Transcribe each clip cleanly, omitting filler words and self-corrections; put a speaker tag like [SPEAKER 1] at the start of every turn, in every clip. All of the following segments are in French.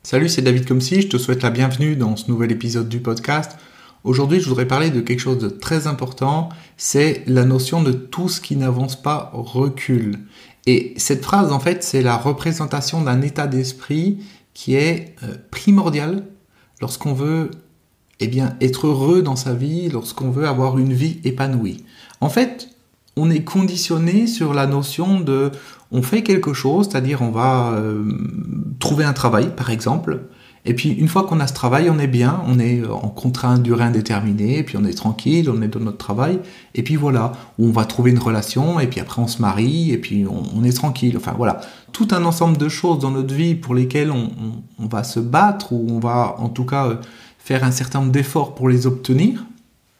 [SPEAKER 1] Salut, c'est David Comsi, je te souhaite la bienvenue dans ce nouvel épisode du podcast. Aujourd'hui, je voudrais parler de quelque chose de très important, c'est la notion de tout ce qui n'avance pas recule. Et cette phrase, en fait, c'est la représentation d'un état d'esprit qui est primordial lorsqu'on veut être heureux dans sa vie, lorsqu'on veut avoir une vie épanouie. En fait, on est conditionné sur la notion de on fait quelque chose, c'est-à-dire on va trouver un travail par exemple, et puis une fois qu'on a ce travail, on est bien, on est en contrat à durée indéterminée, et puis on est tranquille, on est dans notre travail, et puis voilà, on va trouver une relation, et puis après on se marie, et puis on est tranquille, enfin voilà, tout un ensemble de choses dans notre vie pour lesquelles on va se battre, ou on va en tout cas faire un certain nombre d'efforts pour les obtenir.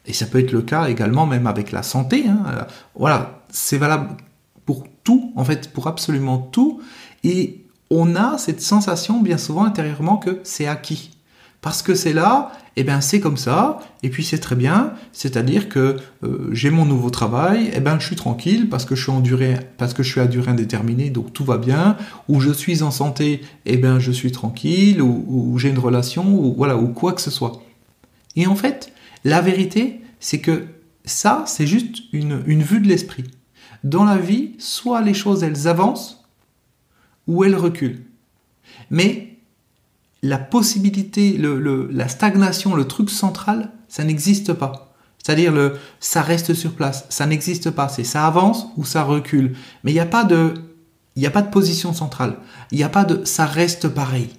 [SPEAKER 1] Et ça peut être le cas également même avec la santé. Voilà, c'est valable pour tout, en fait, pour absolument tout. Et on a cette sensation bien souvent intérieurement que c'est acquis. Parce que c'est là, c'est comme ça, et puis c'est très bien. C'est-à-dire que j'ai mon nouveau travail, je suis tranquille parce que je suis à durée indéterminée, donc tout va bien. Ou je suis en santé, je suis tranquille, ou j'ai une relation, ou quoi que ce soit. Et en fait, la vérité, c'est que ça, c'est juste une vue de l'esprit. Dans la vie, soit les choses, elles avancent, ou elles reculent. Mais la possibilité, la stagnation, le truc central, ça n'existe pas. C'est-à-dire, ça reste sur place, ça n'existe pas. C'est ça avance ou ça recule. Mais il n'y a pas de position centrale. Il n'y a pas de ça reste pareil.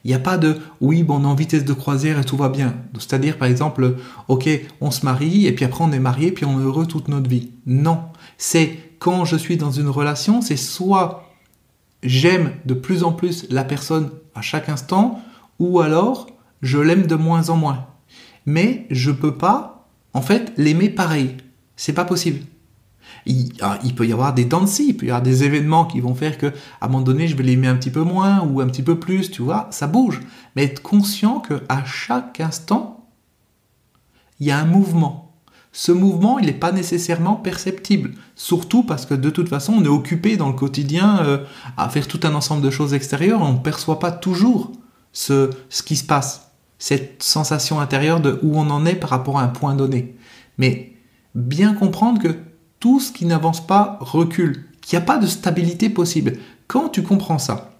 [SPEAKER 1] Il n'y a pas de « oui, on est en vitesse de croisière et tout va bien ». C'est-à-dire, par exemple, ok, on se marie et puis après on est marié puis on est heureux toute notre vie. Non, c'est quand je suis dans une relation, c'est soit j'aime de plus en plus la personne à chaque instant ou alors je l'aime de moins en moins. Mais je ne peux pas, en fait, l'aimer pareil. C'est pas possible. Il peut y avoir des dents de scie, il peut y avoir des événements qui vont faire que, à un moment donné, je vais l'aimer un petit peu moins ou un petit peu plus, tu vois, ça bouge. Mais être conscient qu'à chaque instant, il y a un mouvement. Ce mouvement, il n'est pas nécessairement perceptible. Surtout parce que de toute façon, on est occupé dans le quotidien à faire tout un ensemble de choses extérieures. On ne perçoit pas toujours ce qui se passe. Cette sensation intérieure de où on en est par rapport à un point donné. Mais bien comprendre que tout ce qui n'avance pas recule, qu'il n'y a pas de stabilité possible. Quand tu comprends ça,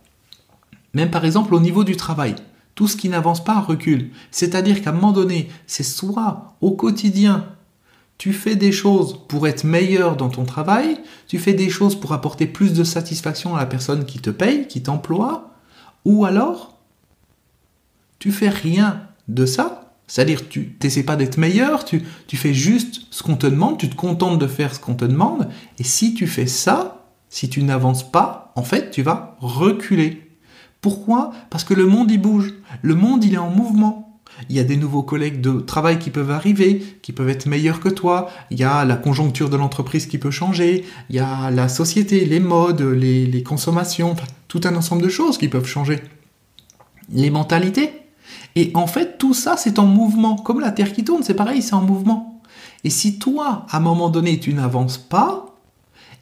[SPEAKER 1] même par exemple au niveau du travail, tout ce qui n'avance pas recule. C'est-à-dire qu'à un moment donné, c'est soit au quotidien, tu fais des choses pour être meilleur dans ton travail, tu fais des choses pour apporter plus de satisfaction à la personne qui te paye, qui t'emploie, ou alors, tu fais rien de ça. C'est-à-dire, tu n'essaies pas d'être meilleur, tu fais juste ce qu'on te demande, tu te contentes de faire ce qu'on te demande, et si tu fais ça, si tu n'avances pas, en fait, tu vas reculer. Pourquoi ? Parce que le monde, il bouge. Le monde, il est en mouvement. Il y a des nouveaux collègues de travail qui peuvent arriver, qui peuvent être meilleurs que toi. Il y a la conjoncture de l'entreprise qui peut changer. Il y a la société, les modes, les consommations, tout un ensemble de choses qui peuvent changer. Les mentalités. Et en fait, tout ça, c'est en mouvement. Comme la Terre qui tourne, c'est pareil, c'est en mouvement. Et si toi, à un moment donné, tu n'avances pas,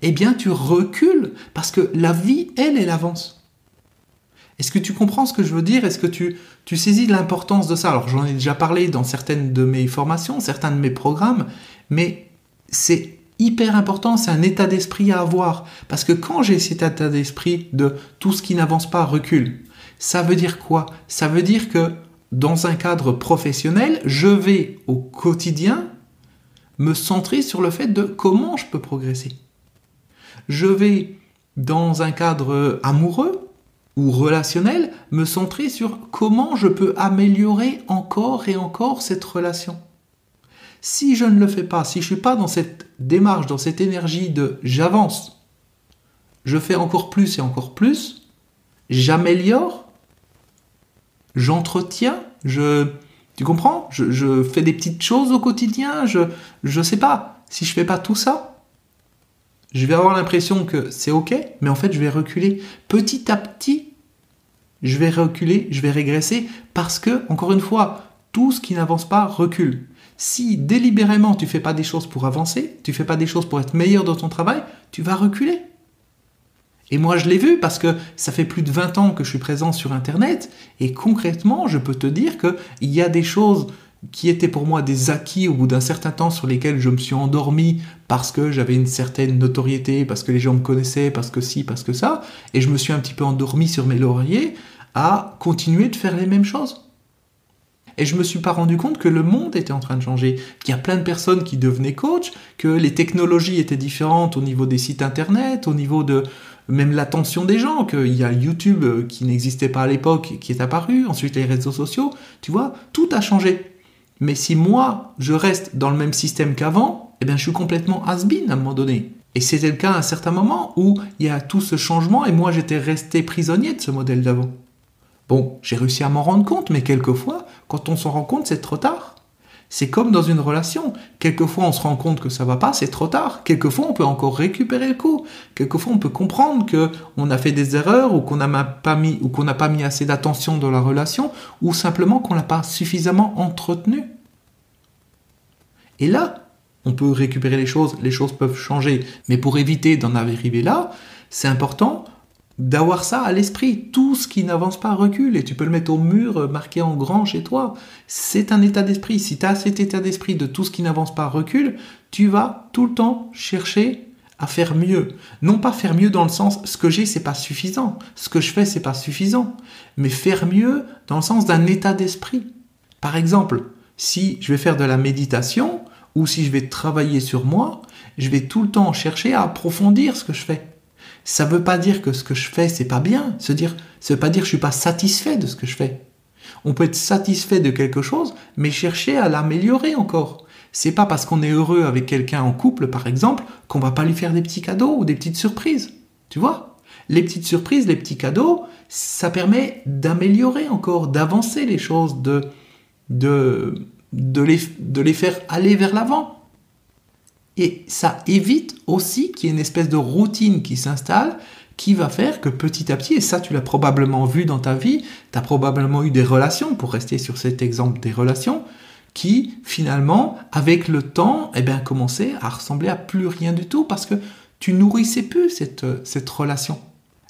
[SPEAKER 1] tu recules. Parce que la vie, elle avance. Est-ce que tu comprends ce que je veux dire ? Est-ce que tu saisis l'importance de ça ? Alors, j'en ai déjà parlé dans certaines de mes formations, certains de mes programmes, mais c'est hyper important, c'est un état d'esprit à avoir. Parce que quand j'ai cet état d'esprit de tout ce qui n'avance pas recule, ça veut dire quoi ? Ça veut dire que dans un cadre professionnel, je vais au quotidien me centrer sur le fait de comment je peux progresser. Je vais dans un cadre amoureux ou relationnel me centrer sur comment je peux améliorer encore et encore cette relation. Si je ne le fais pas, si je ne suis pas dans cette démarche, dans cette énergie de j'avance, je fais encore plus et encore plus, j'améliore, j'entretiens, tu comprends ? Je fais des petites choses au quotidien, je sais pas. Si je fais pas tout ça, je vais avoir l'impression que c'est ok, mais en fait je vais reculer. Petit à petit, je vais reculer, je vais régresser, parce que, encore une fois, tout ce qui n'avance pas recule. Si délibérément tu fais pas des choses pour avancer, tu fais pas des choses pour être meilleur dans ton travail, tu vas reculer. Et moi, je l'ai vu parce que ça fait plus de 20 ans que je suis présent sur Internet. Et concrètement, je peux te dire qu'il y a des choses qui étaient pour moi des acquis au bout d'un certain temps sur lesquels je me suis endormi parce que j'avais une certaine notoriété, parce que les gens me connaissaient, parce que ci, parce que ça. Et je me suis un petit peu endormi sur mes lauriers à continuer de faire les mêmes choses. Et je me suis pas rendu compte que le monde était en train de changer, qu'il y a plein de personnes qui devenaient coach, que les technologies étaient différentes au niveau des sites internet, au niveau de même l'attention des gens, qu'il y a YouTube qui n'existait pas à l'époque, qui est apparu, ensuite les réseaux sociaux, tu vois, tout a changé. Mais si moi, je reste dans le même système qu'avant, eh bien, je suis complètement has-been à un moment donné. Et c'était le cas à un certain moment où il y a tout ce changement et moi, j'étais resté prisonnier de ce modèle d'avant. Bon, j'ai réussi à m'en rendre compte, mais quelquefois, quand on s'en rend compte, c'est trop tard. C'est comme dans une relation. Quelquefois, on se rend compte que ça va pas, c'est trop tard. Quelquefois, on peut encore récupérer le coup. Quelquefois, on peut comprendre qu'on a fait des erreurs ou qu'on n'a pas mis assez d'attention dans la relation ou simplement qu'on l'a pas suffisamment entretenu. Et là, on peut récupérer les choses peuvent changer. Mais pour éviter d'en arriver là, c'est important d'avoir ça à l'esprit. Tout ce qui n'avance pas recule, et tu peux le mettre au mur marqué en grand chez toi. C'est un état d'esprit. Si tu as cet état d'esprit de tout ce qui n'avance pas recule, tu vas tout le temps chercher à faire mieux. Non pas faire mieux dans le sens ce que j'ai c'est pas suffisant, ce que je fais c'est pas suffisant, mais faire mieux dans le sens d'un état d'esprit. Par exemple, si je vais faire de la méditation ou si je vais travailler sur moi, je vais tout le temps chercher à approfondir ce que je fais. Ça ne veut pas dire que ce que je fais, c'est pas bien. Ça veut pas dire que je suis pas satisfait de ce que je fais. On peut être satisfait de quelque chose, mais chercher à l'améliorer encore. C'est pas parce qu'on est heureux avec quelqu'un en couple, par exemple, qu'on va pas lui faire des petits cadeaux ou des petites surprises. Tu vois ? Les petites surprises, les petits cadeaux, ça permet d'améliorer encore, d'avancer les choses, de les faire aller vers l'avant. Et ça évite aussi qu'il y ait une espèce de routine qui s'installe, qui va faire que petit à petit, et ça tu l'as probablement vu dans ta vie, tu as probablement eu des relations, pour rester sur cet exemple des relations, qui finalement, avec le temps, commençaient à ressembler à plus rien du tout, parce que tu nourrissais plus cette relation.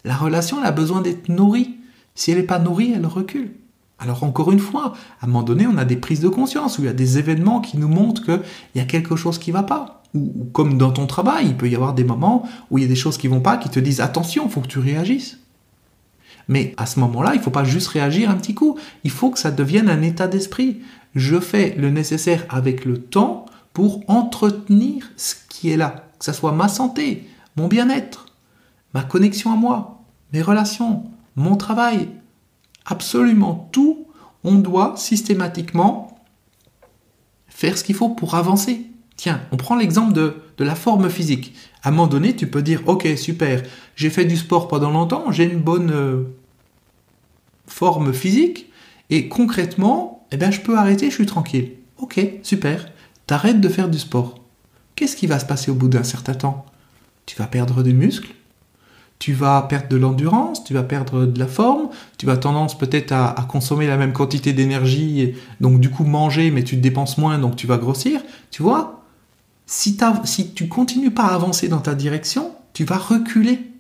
[SPEAKER 1] La relation, elle a besoin d'être nourrie. Si elle n'est pas nourrie, elle recule. Alors encore une fois, à un moment donné, on a des prises de conscience, où il y a des événements qui nous montrent qu'il y a quelque chose qui ne va pas. Ou comme dans ton travail, il peut y avoir des moments où il y a des choses qui ne vont pas, qui te disent « Attention, il faut que tu réagisses ». Mais à ce moment-là, il ne faut pas juste réagir un petit coup. Il faut que ça devienne un état d'esprit. Je fais le nécessaire avec le temps pour entretenir ce qui est là. Que ce soit ma santé, mon bien-être, ma connexion à moi, mes relations, mon travail. Absolument tout, on doit systématiquement faire ce qu'il faut pour avancer. Tiens, on prend l'exemple de la forme physique. À un moment donné, tu peux dire « Ok, super, j'ai fait du sport pendant longtemps, j'ai une bonne forme physique, et concrètement, je peux arrêter, je suis tranquille. Ok, super, t'arrêtes de faire du sport. Qu'est-ce qui va se passer au bout d'un certain temps ? Tu vas perdre des muscles, tu vas perdre de l'endurance, tu vas perdre de la forme, tu vas tendance peut-être à consommer la même quantité d'énergie, donc du coup manger, mais tu te dépenses moins, donc tu vas grossir. Tu vois ? Si tu continues pas à avancer dans ta direction, tu vas reculer.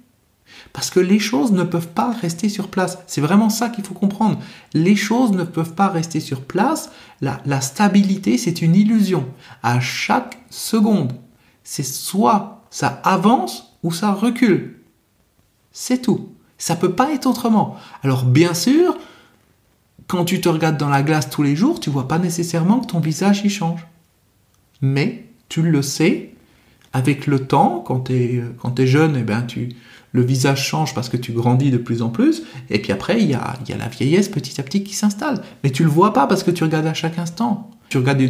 [SPEAKER 1] Parce que les choses ne peuvent pas rester sur place. C'est vraiment ça qu'il faut comprendre. Les choses ne peuvent pas rester sur place. La stabilité, c'est une illusion. À chaque seconde, c'est soit ça avance ou ça recule. C'est tout. Ça peut pas être autrement. Alors bien sûr, quand tu te regardes dans la glace tous les jours, tu vois pas nécessairement que ton visage y change. Mais tu le sais, avec le temps, quand tu es jeune, le visage change parce que tu grandis de plus en plus. Et puis après, il y a la vieillesse petit à petit qui s'installe. Mais tu le vois pas parce que tu regardes à chaque instant. Tu regardes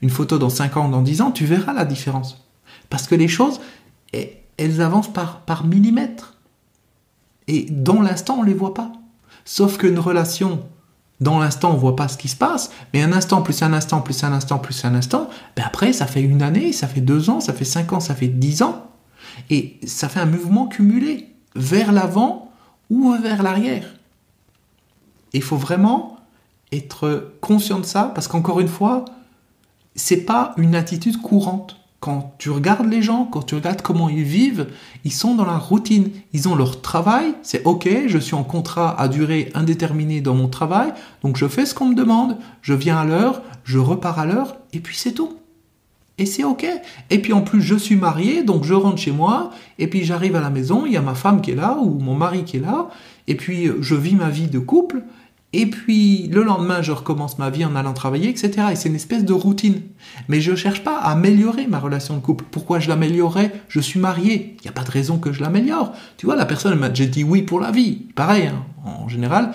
[SPEAKER 1] une photo dans 5 ans, dans 10 ans, tu verras la différence. Parce que les choses, elles avancent par millimètres. Et dans l'instant, on ne les voit pas. Sauf qu'une relation, dans l'instant, on ne voit pas ce qui se passe, mais un instant, plus un instant, plus un instant, plus un instant, après, ça fait 1 année, ça fait 2 ans, ça fait 5 ans, ça fait 10 ans. Et ça fait un mouvement cumulé, vers l'avant ou vers l'arrière. Et il faut vraiment être conscient de ça, parce qu'encore une fois, ce n'est pas une attitude courante. Quand tu regardes les gens, quand tu regardes comment ils vivent, ils sont dans la routine. Ils ont leur travail, c'est ok, je suis en contrat à durée indéterminée dans mon travail, donc je fais ce qu'on me demande, je viens à l'heure, je repars à l'heure, et puis c'est tout. Et c'est ok. Et puis en plus, je suis marié, donc je rentre chez moi, et puis j'arrive à la maison, il y a ma femme qui est là, ou mon mari qui est là, et puis je vis ma vie de couple, et puis le lendemain, je recommence ma vie en allant travailler, etc. Et c'est une espèce de routine. Mais je ne cherche pas à améliorer ma relation de couple. Pourquoi je l'améliorerais? Je suis marié. Il n'y a pas de raison que je l'améliore. Tu vois, la personne m'a déjà dit oui pour la vie. Pareil, hein. En général,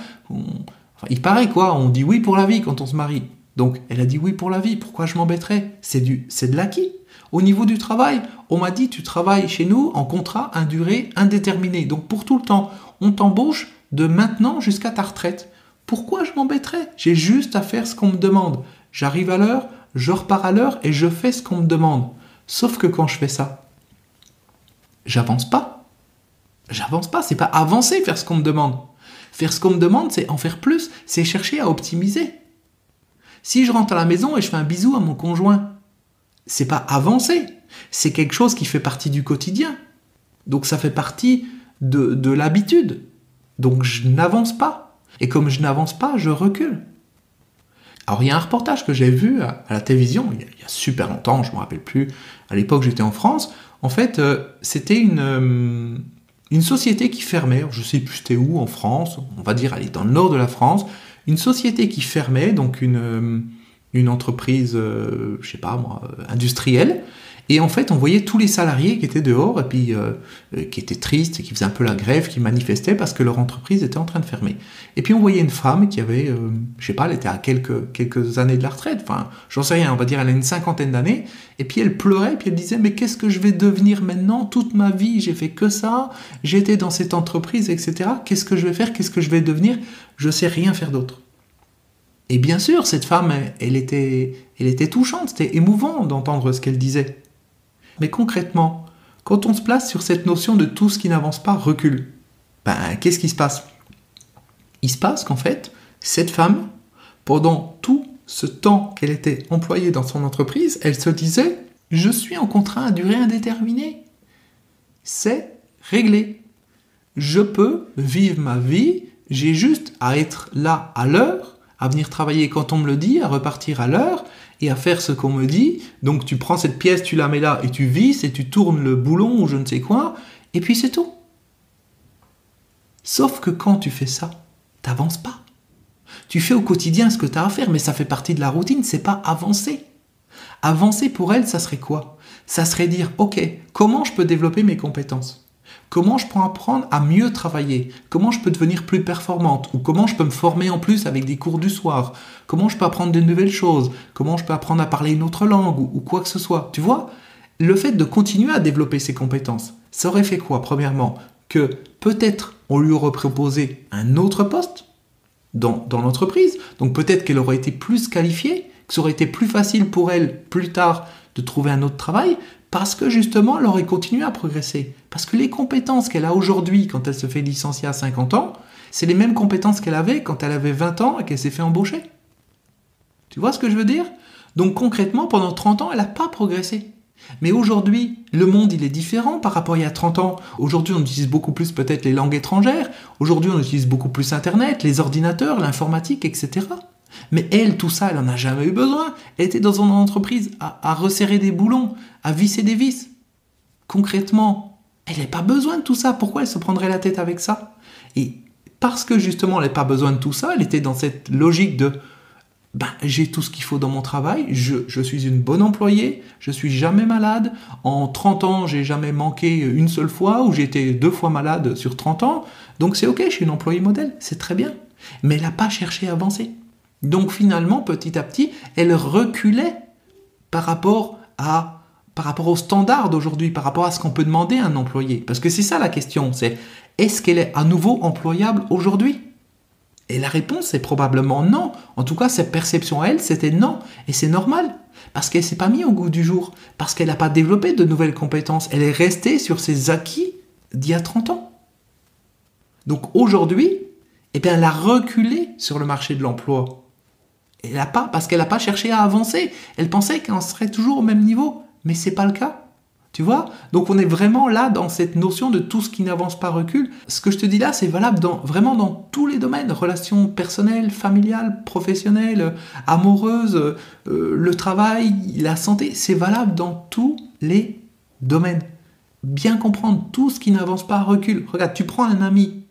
[SPEAKER 1] il paraît quoi, on dit oui pour la vie quand on se marie. Donc, elle a dit oui pour la vie. Pourquoi je m'embêterais? C'est de l'acquis. Au niveau du travail, on m'a dit tu travailles chez nous en contrat à durée indéterminée. Donc, pour tout le temps, on t'embauche de maintenant jusqu'à ta retraite. Pourquoi je m'embêterais? J'ai juste à faire ce qu'on me demande. J'arrive à l'heure, je repars à l'heure et je fais ce qu'on me demande. Sauf que quand je fais ça, j'avance pas. J'avance pas, c'est pas avancer faire ce qu'on me demande. Faire ce qu'on me demande, c'est en faire plus, c'est chercher à optimiser. Si je rentre à la maison et je fais un bisou à mon conjoint, c'est pas avancer, c'est quelque chose qui fait partie du quotidien. Donc ça fait partie de l'habitude. Donc je n'avance pas. Et comme je n'avance pas, je recule. Alors il y a un reportage que j'ai vu à la télévision, il y a super longtemps, je ne me rappelle plus, à l'époque j'étais en France. En fait, c'était une société qui fermait, je ne sais plus c'était où en France, on va dire, elle est dans le nord de la France, une société qui fermait, donc une entreprise, je sais pas moi, industrielle. Et en fait, on voyait tous les salariés qui étaient dehors et puis qui étaient tristes, qui faisaient un peu la grève, qui manifestaient parce que leur entreprise était en train de fermer. Et puis on voyait une femme qui avait, je sais pas, elle était à quelques années de la retraite, enfin, j'en sais rien, on va dire elle a une 50aine d'années, et puis elle pleurait, et puis elle disait, mais qu'est-ce que je vais devenir maintenant? Toute ma vie, j'ai fait que ça, j'étais dans cette entreprise, etc. Qu'est-ce que je vais faire? Qu'est-ce que je vais devenir? Je sais rien faire d'autre. Et bien sûr, cette femme, elle était touchante, c'était émouvant d'entendre ce qu'elle disait. Mais concrètement, quand on se place sur cette notion de tout ce qui n'avance pas recule, qu'est-ce qui se passe? Il se passe qu'en fait, cette femme, pendant tout ce temps qu'elle était employée dans son entreprise, elle se disait « Je suis en contrat à durée indéterminée. C'est réglé. Je peux vivre ma vie, j'ai juste à être là à l'heure, à venir travailler quand on me le dit, à repartir à l'heure, et à faire ce qu'on me dit. Donc tu prends cette pièce, tu la mets là, et tu visses, et tu tournes le boulon ou je ne sais quoi, et puis c'est tout. » Sauf que quand tu fais ça, t'avances pas. Tu fais au quotidien ce que tu as à faire, mais ça fait partie de la routine, c'est pas avancer. Avancer pour elle, ça serait quoi? Ça serait dire, ok, comment je peux développer mes compétences? Comment je peux apprendre à mieux travailler? Comment je peux devenir plus performante? Ou comment je peux me former en plus avec des cours du soir? Comment je peux apprendre de nouvelles choses? Comment je peux apprendre à parler une autre langue ou quoi que ce soit? Tu vois, le fait de continuer à développer ses compétences, ça aurait fait quoi? Premièrement, que peut-être on lui aurait proposé un autre poste dans l'entreprise. Donc peut-être qu'elle aurait été plus qualifiée, que ça aurait été plus facile pour elle plus tard de trouver un autre travail, parce que justement, elle aurait continué à progresser. Parce que les compétences qu'elle a aujourd'hui, quand elle se fait licencier à 50 ans, c'est les mêmes compétences qu'elle avait quand elle avait 20 ans et qu'elle s'est fait embaucher. Tu vois ce que je veux dire? Donc concrètement, pendant 30 ans, elle n'a pas progressé. Mais aujourd'hui, le monde, il est différent par rapport à il y a 30 ans. Aujourd'hui, on utilise beaucoup plus peut-être les langues étrangères. Aujourd'hui, on utilise beaucoup plus Internet, les ordinateurs, l'informatique, etc. Mais elle, tout ça, elle n'en a jamais eu besoin. Elle était dans une entreprise à resserrer des boulons, à visser des vis. Concrètement, elle n'a pas besoin de tout ça. Pourquoi elle se prendrait la tête avec ça? Et parce que justement, elle n'a pas besoin de tout ça, elle était dans cette logique de j'ai tout ce qu'il faut dans mon travail, je suis une bonne employée, je suis jamais malade, en 30 ans, j'ai jamais manqué une seule fois, ou j'ai été 2 fois malade sur 30 ans, donc c'est ok, je suis une employée modèle, c'est très bien. Mais elle n'a pas cherché à avancer. Donc finalement, petit à petit, elle reculait par rapport au standard d'aujourd'hui, par rapport à ce qu'on peut demander à un employé. Parce que c'est ça la question, c'est est-ce qu'elle est à nouveau employable aujourd'hui? Et la réponse est probablement non. En tout cas, cette perception à elle, c'était non. Et c'est normal, parce qu'elle ne s'est pas mise au goût du jour, parce qu'elle n'a pas développé de nouvelles compétences. Elle est restée sur ses acquis d'il y a 30 ans. Donc aujourd'hui, elle a reculé sur le marché de l'emploi. Parce qu'elle n'a pas cherché à avancer. Elle pensait qu'elle serait toujours au même niveau. Mais c'est pas le cas. Tu vois? Donc on est vraiment là dans cette notion de tout ce qui n'avance pas recule. Ce que je te dis là, c'est valable vraiment dans tous les domaines. Relations personnelles, familiales, professionnelles, amoureuses, le travail, la santé. C'est valable dans tous les domaines. Bien comprendre, tout ce qui n'avance pas recule. Regarde, tu prends un ami.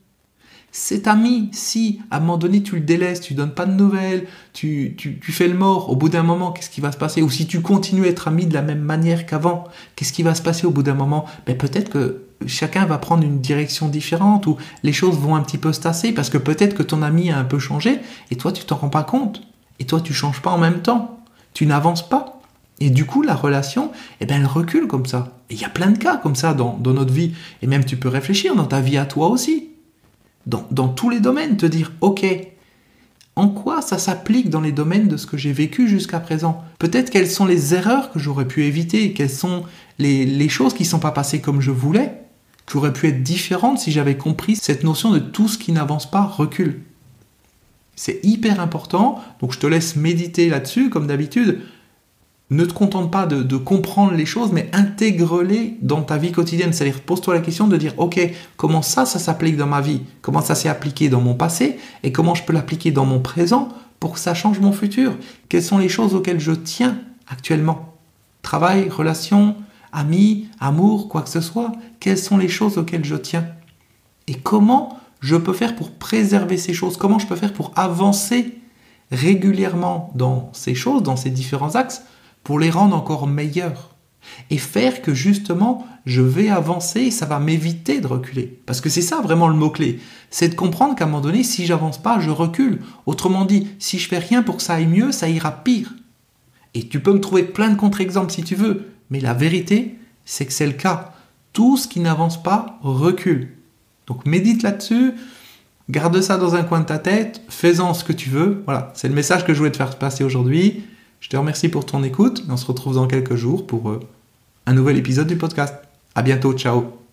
[SPEAKER 1] Cet ami, si à un moment donné tu le délaisses, tu donnes pas de nouvelles, tu fais le mort, au bout d'un moment, qu'est-ce qui va se passer? Ou si tu continues à être ami de la même manière qu'avant, qu'est-ce qui va se passer au bout d'un moment? Peut-être que chacun va prendre une direction différente, ou les choses vont un petit peu se tasser, parce que peut-être que ton ami a un peu changé, et toi tu t'en rends pas compte. Et toi tu changes pas en même temps. Tu n'avances pas. Et du coup, la relation, elle recule comme ça. Et il y a plein de cas comme ça dans notre vie. Et même tu peux réfléchir dans ta vie à toi aussi. Dans tous les domaines, te dire, ok, en quoi ça s'applique dans les domaines de ce que j'ai vécu jusqu'à présent? Peut-être quelles sont les erreurs que j'aurais pu éviter, quelles sont les choses qui ne sont pas passées comme je voulais, qui auraient pu être différentes si j'avais compris cette notion de tout ce qui n'avance pas recule. C'est hyper important, donc je te laisse méditer là-dessus, comme d'habitude. Ne te contente pas de comprendre les choses, mais intègre-les dans ta vie quotidienne. C'est-à-dire, pose-toi la question de dire, ok, comment ça s'applique dans ma vie? Comment ça s'est appliqué dans mon passé? Et comment je peux l'appliquer dans mon présent pour que ça change mon futur? Quelles sont les choses auxquelles je tiens actuellement? Travail, relation, amis, amour, quoi que ce soit. Quelles sont les choses auxquelles je tiens? Et comment je peux faire pour préserver ces choses? Comment je peux faire pour avancer régulièrement dans ces choses, dans ces différents axes, pour les rendre encore meilleurs et faire que justement je vais avancer et ça va m'éviter de reculer. Parce que c'est ça vraiment le mot-clé, c'est de comprendre qu'à un moment donné, si j'avance pas, je recule. Autrement dit, si je fais rien pour que ça aille mieux, ça ira pire. Et tu peux me trouver plein de contre-exemples si tu veux, mais la vérité, c'est que c'est le cas. Tout ce qui n'avance pas recule. Donc médite là-dessus, garde ça dans un coin de ta tête, fais-en ce que tu veux. Voilà, c'est le message que je voulais te faire passer aujourd'hui. Je te remercie pour ton écoute. On se retrouve dans quelques jours pour un nouvel épisode du podcast. À bientôt, ciao.